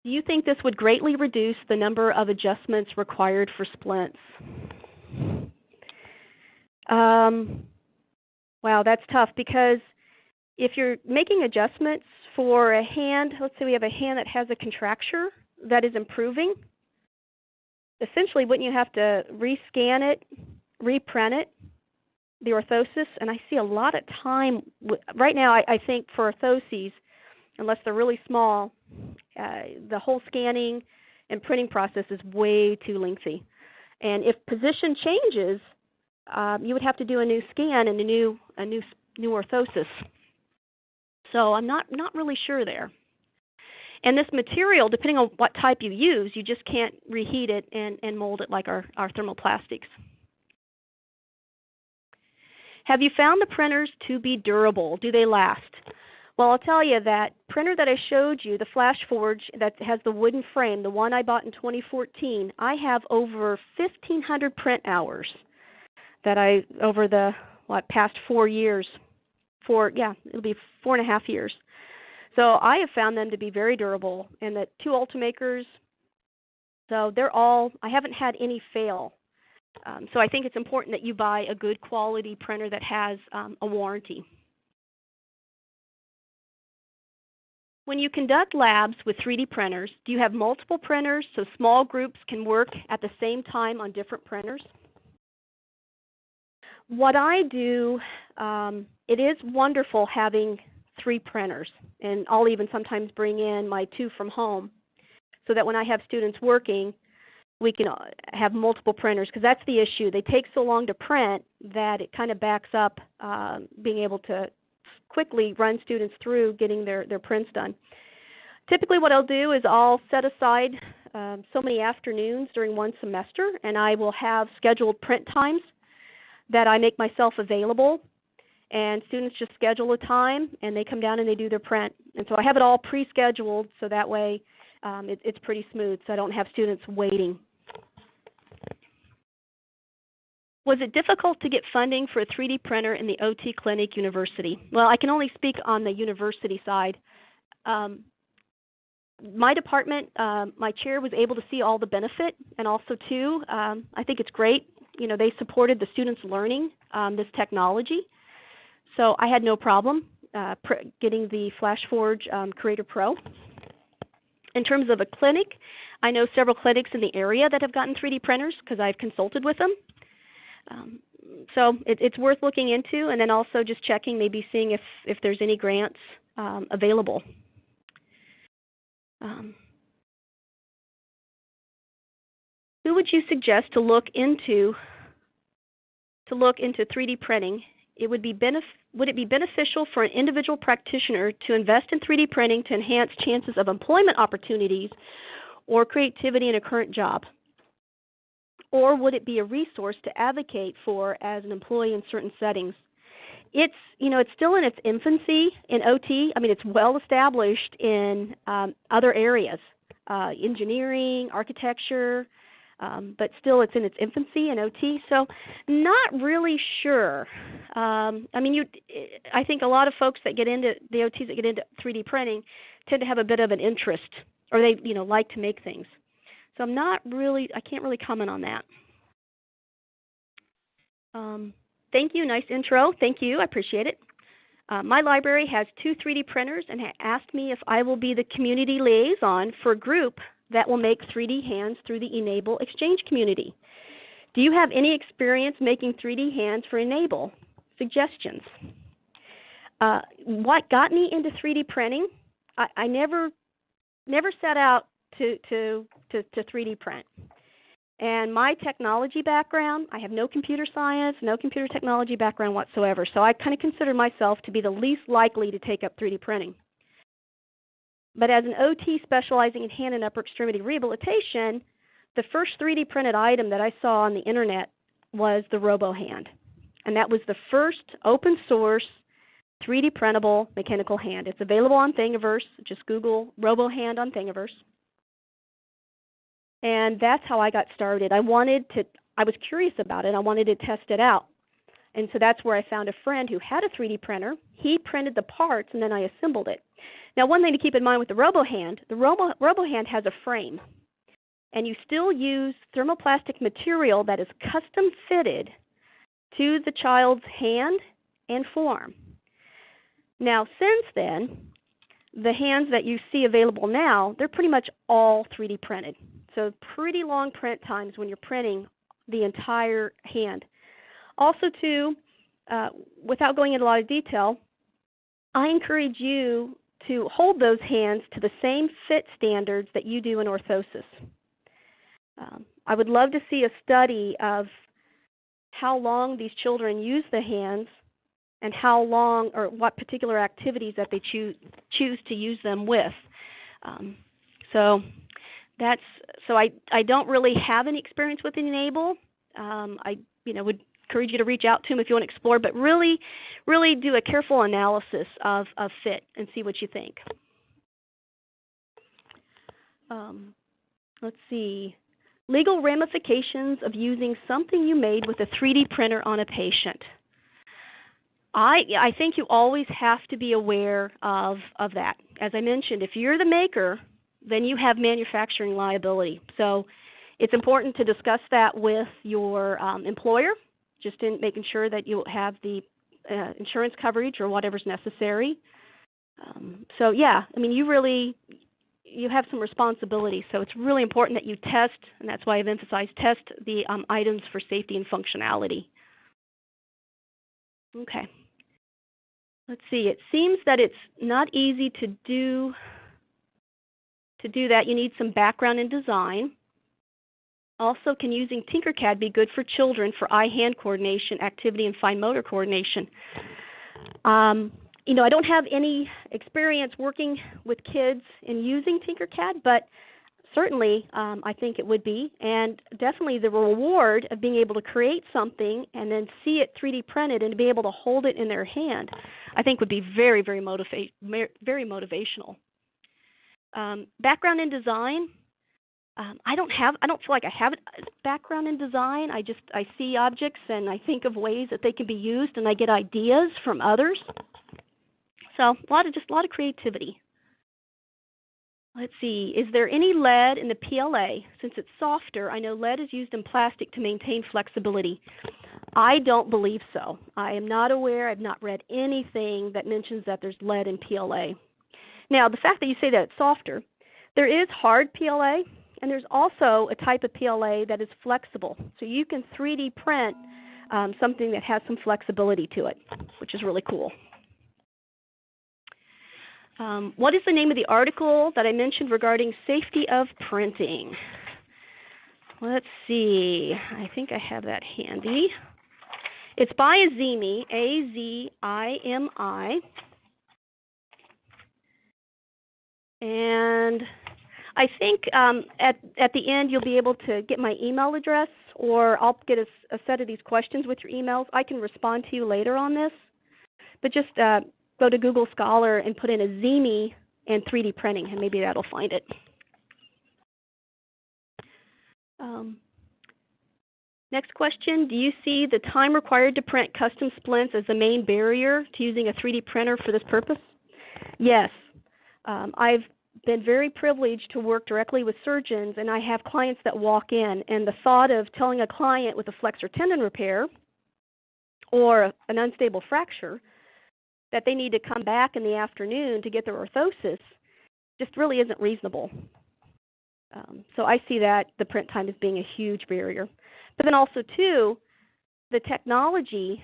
Do you think this would greatly reduce the number of adjustments required for splints? Wow, that's tough, because if you're making adjustments for a hand, let's say we have a hand that has a contracture that is improving, essentially wouldn't you have to rescan it, reprint it, the orthosis? And I see a lot of time, right now I think for orthoses, unless they're really small, the whole scanning and printing process is way too lengthy. And if position changes, you would have to do a new scan and a new orthosis. So I'm not really sure there. And this material, depending on what type you use, you just can't reheat it and mold it like our thermoplastics. Have you found the printers to be durable? Do they last? Well, I'll tell you that printer that I showed you, the Flash Forge that has the wooden frame, the one I bought in 2014, I have over 1,500 print hours that over the past 4 years. It'll be 4.5 years. So I have found them to be very durable, and the two Ultimakers, so I haven't had any fail. So I think it's important that you buy a good quality printer that has a warranty. When you conduct labs with 3D printers, do you have multiple printers so small groups can work at the same time on different printers? What I do, it is wonderful having 3 printers, and I'll even sometimes bring in my 2 from home so that when I have students working, we can have multiple printers, because that's the issue. They take so long to print that it kind of backs up being able to quickly run students through getting their prints done. Typically what I'll do is I'll set aside so many afternoons during one semester, and I will have scheduled print times. that I make myself available, and students just schedule a time, and they come down and they do their print. And so I have it all pre-scheduled, so that way it's pretty smooth, so I don't have students waiting. Was it difficult to get funding for a 3D printer in the OT Clinic University? Well, I can only speak on the university side. My department, my chair was able to see all the benefit, and also too, I think it's great. You know, they supported the students learning this technology, so I had no problem getting the FlashForge Creator Pro. In terms of a clinic, I know several clinics in the area that have gotten 3D printers because I've consulted with them. So it's worth looking into, and then also just checking, maybe seeing if there's any grants available. Who would you suggest to look into 3D printing? Would it be beneficial for an individual practitioner to invest in 3D printing to enhance chances of employment opportunities or creativity in a current job? Or would it be a resource to advocate for as an employee in certain settings? It's still in its infancy in OT. I mean, it's well established in other areas, engineering, architecture, but still it's in its infancy in OT. So not really sure. I think a lot of folks that get into the OTs that get into 3D printing tend to have a bit of an interest, or they like to make things. So I can't really comment on that. Thank you, nice intro. Thank you, I appreciate it. My library has 2 3D printers and asked me if I will be the community liaison for a group that will make 3D hands through the Enable Exchange community. Do you have any experience making 3D hands for Enable? Suggestions. What got me into 3D printing? I never set out to 3D print. And my technology background, I have no computer science, no computer technology background whatsoever, so I kind of consider myself to be the least likely to take up 3D printing. But as an OT specializing in hand and upper extremity rehabilitation, the first 3D printed item that I saw on the internet was the RoboHand. And that was the first open source 3D printable mechanical hand. It's available on Thingiverse. Just Google RoboHand on Thingiverse. And that's how I got started. I was curious about it. I wanted to test it out. And so that's where I found a friend who had a 3D printer. He printed the parts, and then I assembled it. Now, one thing to keep in mind with the RoboHand, the RoboHand has a frame. And you still use thermoplastic material that is custom fitted to the child's hand and form. Now, since then, the hands that you see available now, they're pretty much all 3D printed. So pretty long print times when you're printing the entire hand. Also, too, without going into a lot of detail, I encourage you to hold those hands to the same fit standards that you do in orthosis. I would love to see a study of how long these children use the hands and how long or what particular activities that they choose to use them with. I don't really have any experience with Enable. I would encourage you to reach out to them if you want to explore, but really do a careful analysis of fit and see what you think. Let's see. Legal ramifications of using something you made with a 3D printer on a patient. I think you always have to be aware of that. As I mentioned, if you're the maker, then you have manufacturing liability. So it's important to discuss that with your employer, just in making sure that you have the insurance coverage or whatever's necessary. You have some responsibility. So it's really important that you test, and that's why I've emphasized test the items for safety and functionality. Okay. Let's see. It seems that it's not easy to do that. You need some background in design. Also, can using Tinkercad be good for children for eye-hand coordination, activity, and fine motor coordination? I don't have any experience working with kids in using Tinkercad, but certainly I think it would be, and definitely the reward of being able to create something and then see it 3D printed and to be able to hold it in their hand, I think would be very, very motivational. Background in design. I don't feel like I have a background in design. I see objects and I think of ways that they can be used, and I get ideas from others. So a lot of creativity. Let's see, is there any lead in the PLA? Since it's softer, I know lead is used in plastic to maintain flexibility. I don't believe so. I am not aware, I've not read anything that mentions that there's lead in PLA. Now, the fact that you say that it's softer, there is hard PLA, and there's also a type of PLA that is flexible. So you can 3D print something that has some flexibility to it, which is really cool. What is the name of the article that I mentioned regarding safety of printing? Let's see. I think I have that handy. It's by Azimi, A-Z-I-M-I. And I think at the end you'll be able to get my email address, or I'll get a set of these questions with your emails. I can respond to you later on this. But just go to Google Scholar and put in Azimi and 3D printing, and maybe that'll find it. Next question, do you see the time required to print custom splints as the main barrier to using a 3D printer for this purpose? Yes. I've been very privileged to work directly with surgeons, and I have clients that walk in, and the thought of telling a client with a flexor tendon repair or an unstable fracture that they need to come back in the afternoon to get their orthosis just really isn't reasonable. So I see that the print time as being a huge barrier. But then also, too, the technology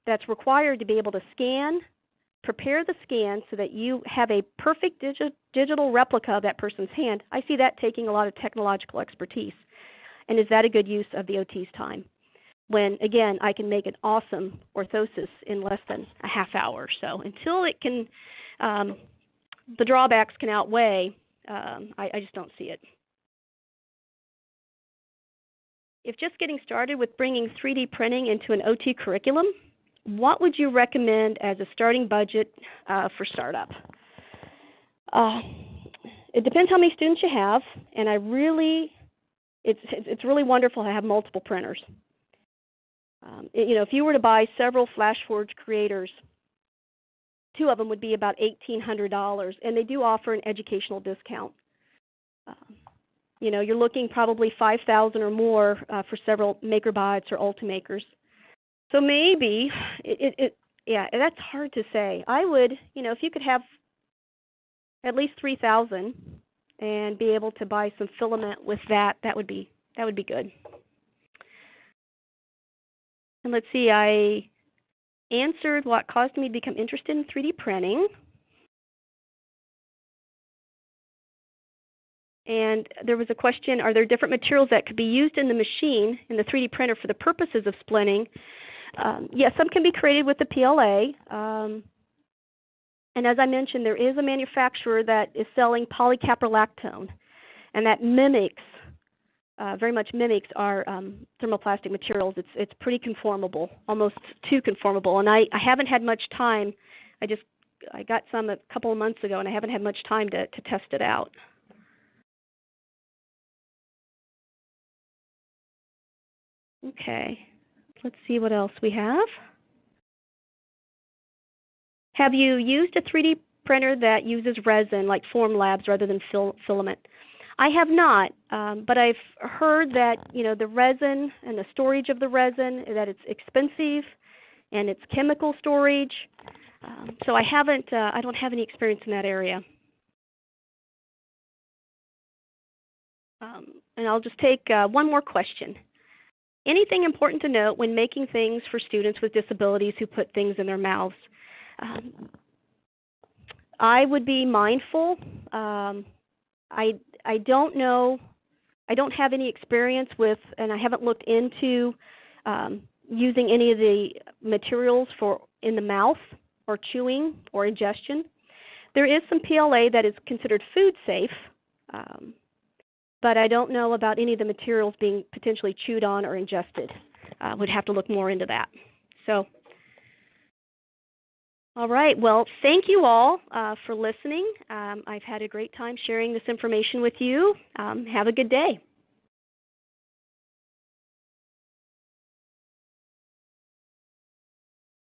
that's required to be able to scan, prepare the scan so that you have a perfect digital replica of that person's hand, I see that taking a lot of technological expertise. And is that a good use of the OT's time? When, again, I can make an awesome orthosis in less than a half hour. So until it can, the drawbacks can outweigh, I just don't see it. If just getting started with bringing 3D printing into an OT curriculum, what would you recommend as a starting budget for startup? It depends how many students you have, and it's really wonderful to have multiple printers. If you were to buy several FlashForge creators, 2 of them would be about $1,800, and they do offer an educational discount. You're looking probably $5,000 or more for several MakerBots or Ultimakers. So maybe that's hard to say. I would, if you could have at least $3,000 and be able to buy some filament with that would be good. And let's see, I answered what caused me to become interested in 3D printing. And there was a question, are there different materials that could be used in the machine, in the 3D printer, for the purposes of splinting? Yes, some can be created with the PLA. And as I mentioned, there is a manufacturer that is selling polycaprolactone, and that very much mimics our thermoplastic materials. It's pretty conformable, almost too conformable. And I haven't had much time. I got some a couple of months ago, and I haven't had much time to test it out. Okay, let's see what else we have. Have you used a 3D printer that uses resin, like Formlabs, rather than filament? I have not, but I've heard that the resin and the storage of the resin, that it's expensive, and it's chemical storage. So I don't have any experience in that area. And I'll just take one more question. Anything important to note when making things for students with disabilities who put things in their mouths? I would be mindful. I don't know. I don't have any experience with, and I haven't looked into using any of the materials in the mouth or chewing or ingestion. There is some PLA that is considered food safe, but I don't know about any of the materials being potentially chewed on or ingested. Would have to look more into that. So, all right. Well, thank you all for listening. I've had a great time sharing this information with you. Have a good day.